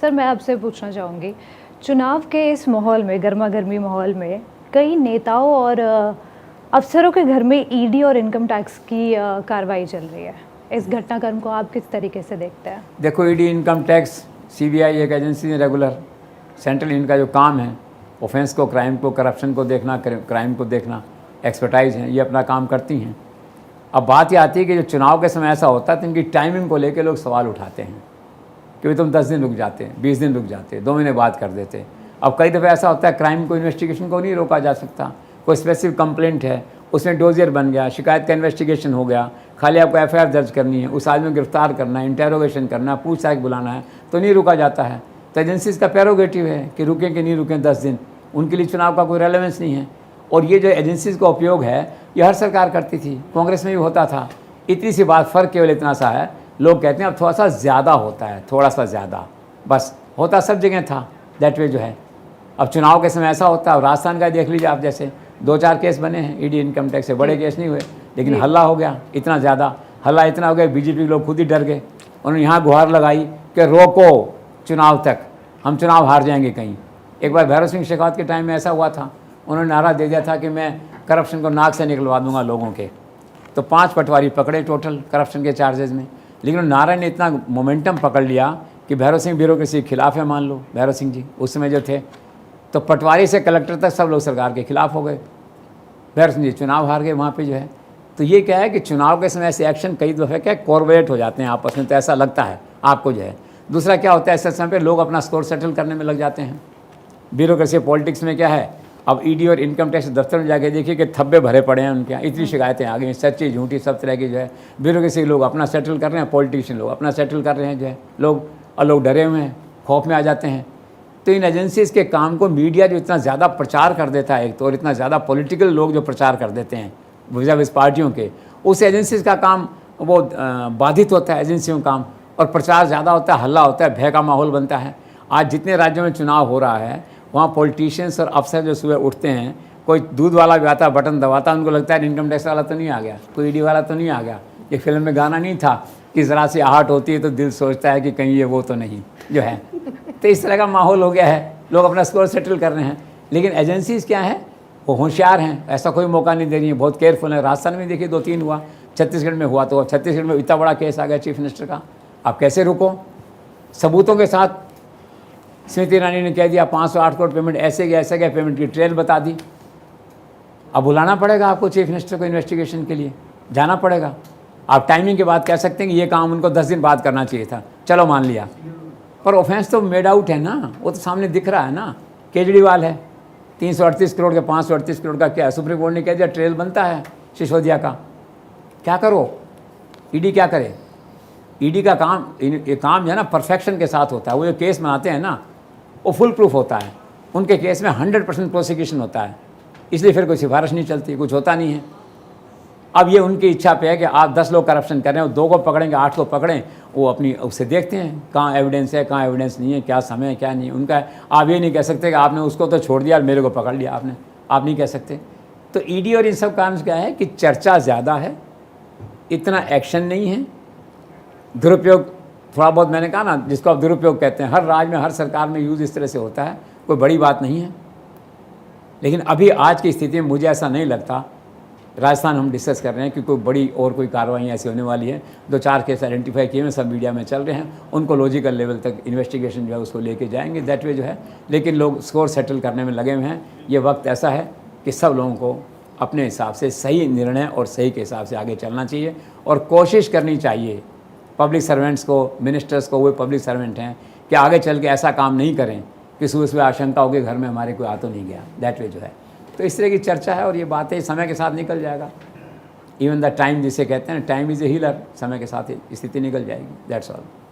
Sir मैं आपसे पूछना चाहूँगी, चुनाव के इस माहौल में, गर्मा-गर्मी माहौल में, कई नेताओं और अफसरों के घर में ईडी और इनकम टैक्स की कार्रवाई चल रही है। इस घटनाक्रम को आप किस तरीके से देखते हैं? देखो, ईडी, इनकम टैक्स, सीबीआई एक एजेंसी है रेगुलर, सेंट्रल इनका जो काम है ऑफेंस को, क्राइम को, करप्शन को देखना, क्राइम को देखना, एक्सपर्टाइज हैं, ये अपना काम करती हैं। अब बात ये आती है कि जो चुनाव के समय ऐसा होता है तो इनकी टाइमिंग को लेकर लोग सवाल उठाते हैं कि भाई तुम 10 दिन रुक जाते, 20 दिन रुक जाते, 2 महीने बाद कर देते। अब कई दफ़े ऐसा होता है क्राइम को, इन्वेस्टिगेशन को नहीं रोका जा सकता। कोई स्पेसिफिक कंप्लेंट है, उसमें डोजियर बन गया, शिकायत का इन्वेस्टिगेशन हो गया, खाली आपको एफआईआर दर्ज करनी है, उस आदमी को गिरफ्तार करना है, इंटेरोगेशन करना है, पूछताछ बुलाना है, तो नहीं रुका जाता है। तो एजेंसीज़ का प्रेरोगेटिव है कि रुकें कि नहीं रुकें 10 दिन, उनके लिए चुनाव का कोई रेलेवेंस नहीं है। और ये जो एजेंसीज़ का उपयोग है ये हर सरकार करती थी, कांग्रेस में भी होता था। इतनी सी बात, फ़र्क केवल इतना सा है, लोग कहते हैं अब थोड़ा सा ज़्यादा होता है, थोड़ा सा ज़्यादा, बस होता सब जगह था दैट वे जो है। अब चुनाव के समय ऐसा होता है। राजस्थान का देख लीजिए आप, जैसे 2-4 केस बने हैं ईडी इनकम टैक्स से, बड़े केस नहीं हुए, लेकिन हल्ला हो गया इतना ज़्यादा, हल्ला इतना हो गया बीजेपी के लोग खुद ही डर गए। उन्होंने यहाँ गुहार लगाई कि रोको चुनाव तक, हम चुनाव हार जाएंगे कहीं। एक बार भैरव सिंह शेखावत के टाइम में ऐसा हुआ था, उन्होंने नारा दे दिया था कि मैं करप्शन को नाक से निकलवा दूंगा लोगों के। तो 5 पटवारी पकड़े टोटल करप्शन के चार्जेस में, लेकिन नारा ने इतना मोमेंटम पकड़ लिया कि भैरव सिंह ब्यूरोक्रेसी के खिलाफ है, मान लो भैरव सिंह जी उस समय जो थे, तो पटवारी से कलेक्टर तक सब लोग सरकार के खिलाफ हो गए। भैरव सिंह जी चुनाव हार गए वहाँ पे जो है। तो ये क्या है कि चुनाव के समय ऐसे एक्शन कई दफ़े क्या कोऑर्डिनेट हो जाते हैं आपस में, तो ऐसा लगता है आपको जो है। दूसरा क्या होता है, ऐसे समय पे लोग अपना स्कोर सेटल करने में लग जाते हैं। ब्यूरोक्रेसी पॉलिटिक्स में क्या है, अब ईडी और इनकम टैक्स दफ्तर में जाके देखिए कि थब्बे भरे पड़े हैं उनके यहाँ, इतनी शिकायतें आ गई, सच्ची झूठी सब तरह की जो है। ब्यूरोक्रेसी लोग अपना सेटल कर रहे हैं, पॉलिटिशियन लोग अपना सेटल कर रहे हैं जो है, लोग डरे हुए हैं, खौफ में आ जाते हैं। तो इन एजेंसीज़ के काम को मीडिया जो इतना ज़्यादा प्रचार कर देता है एक तो, और इतना ज़्यादा पॉलिटिकल लोग जो प्रचार कर देते हैं विज़ पार्टियों के, उस एजेंसीज़ का काम वो बाधित होता है, एजेंसियों का काम, और प्रचार ज़्यादा होता है, हल्ला होता है, भय का माहौल बनता है। आज जितने राज्यों में चुनाव हो रहा है वहाँ पॉलिटिशियंस और अफसर जो सुबह उठते हैं, कोई दूध वाला भी आता, बटन दबाता, उनको लगता है इनकम टैक्स वाला तो नहीं आ गया, कोई ईडी वाला तो नहीं आ गया। ये फिल्म में गाना नहीं था कि ज़रा सी आहट होती है तो दिल सोचता है कि कहीं ये वो तो नहीं जो है। तो इस तरह का माहौल हो गया है, लोग अपना स्कोर सेटल कर रहे हैं। लेकिन एजेंसीज़ क्या है, वो होशियार हैं, ऐसा कोई मौका नहीं दे रही है, बहुत केयरफुल है। राजस्थान में देखिए 2-3 हुआ, छत्तीसगढ़ में हुआ, तो छत्तीसगढ़ में इतना बड़ा केस आ गया चीफ मिनिस्टर का। आप कैसे रुको, सबूतों के साथ स्मृति ईरानी ने कह दिया 508 करोड़ पेमेंट ऐसे गया पेमेंट की ट्रेल बता दी। अब बुलाना पड़ेगा आपको चीफ मिनिस्टर को इन्वेस्टिगेशन के लिए, जाना पड़ेगा। आप टाइमिंग के बाद कह सकते हैं कि ये काम उनको 10 दिन बाद करना चाहिए था, चलो मान लिया, पर ऑफेंस तो मेड आउट है ना, वो तो सामने दिख रहा है ना। केजरीवाल है 338 करोड़ के 538 करोड़ का क्या, सुप्रीम कोर्ट ने कह दिया ट्रेल बनता है सिसोदिया का, क्या करो, ईडी क्या करे। ईडी का काम, ये काम जो है ना परफेक्शन के साथ होता है। वो जो केस बनाते हैं ना वो फुल प्रूफ होता है, उनके केस में 100% प्रोसिक्यूशन होता है, इसलिए फिर कोई सिफारिश नहीं चलती, कुछ होता नहीं है। अब ये उनकी इच्छा पे है कि आप 10 लोग करप्शन कर रहे हैं, 2 को पकड़ेंगे, 8 को पकड़ें, वो अपनी उससे देखते हैं कहाँ एविडेंस है, कहाँ एविडेंस नहीं है, क्या समय है, क्या नहीं है उनका। आप ये नहीं कह सकते कि आपने उसको तो छोड़ दिया और मेरे को पकड़ लिया आपने, आप नहीं कह सकते। तो ईडी और इन सब कारण क्या है कि चर्चा ज़्यादा है, इतना एक्शन नहीं है, दुरुपयोग थोड़ा बहुत, मैंने कहा ना जिसको आप दुरुपयोग कहते हैं, हर राज्य में हर सरकार में यूज़ इस तरह से होता है, कोई बड़ी बात नहीं है। लेकिन अभी आज की स्थिति में मुझे ऐसा नहीं लगता, राजस्थान हम डिस्कस कर रहे हैं कि कोई बड़ी और कोई कार्रवाई ऐसी होने वाली है। 2-4 केस आइडेंटिफाई किए हुए सब मीडिया में चल रहे हैं, उनको लॉजिकल लेवल तक इन्वेस्टिगेशन जो है उसको लेके जाएंगे दैट वे जो है। लेकिन लोग स्कोर सेटल करने में लगे हुए हैं। ये वक्त ऐसा है कि सब लोगों को अपने हिसाब से सही निर्णय और सही के हिसाब से आगे चलना चाहिए, और कोशिश करनी चाहिए पब्लिक सर्वेंट्स को, मिनिस्टर्स को, वो पब्लिक सर्वेंट हैं, कि आगे चल के ऐसा काम नहीं करें कि सुबह आशंका हो कि घर में हमारे कोई आ तो नहीं गया दैट वे जो है। तो इस तरह की चर्चा है और ये बातें समय के साथ निकल जाएगा। इवन द टाइम जिसे कहते हैं, टाइम इज़ ए हीलर, समय के साथ स्थिति निकल जाएगी, दैट्स ऑल।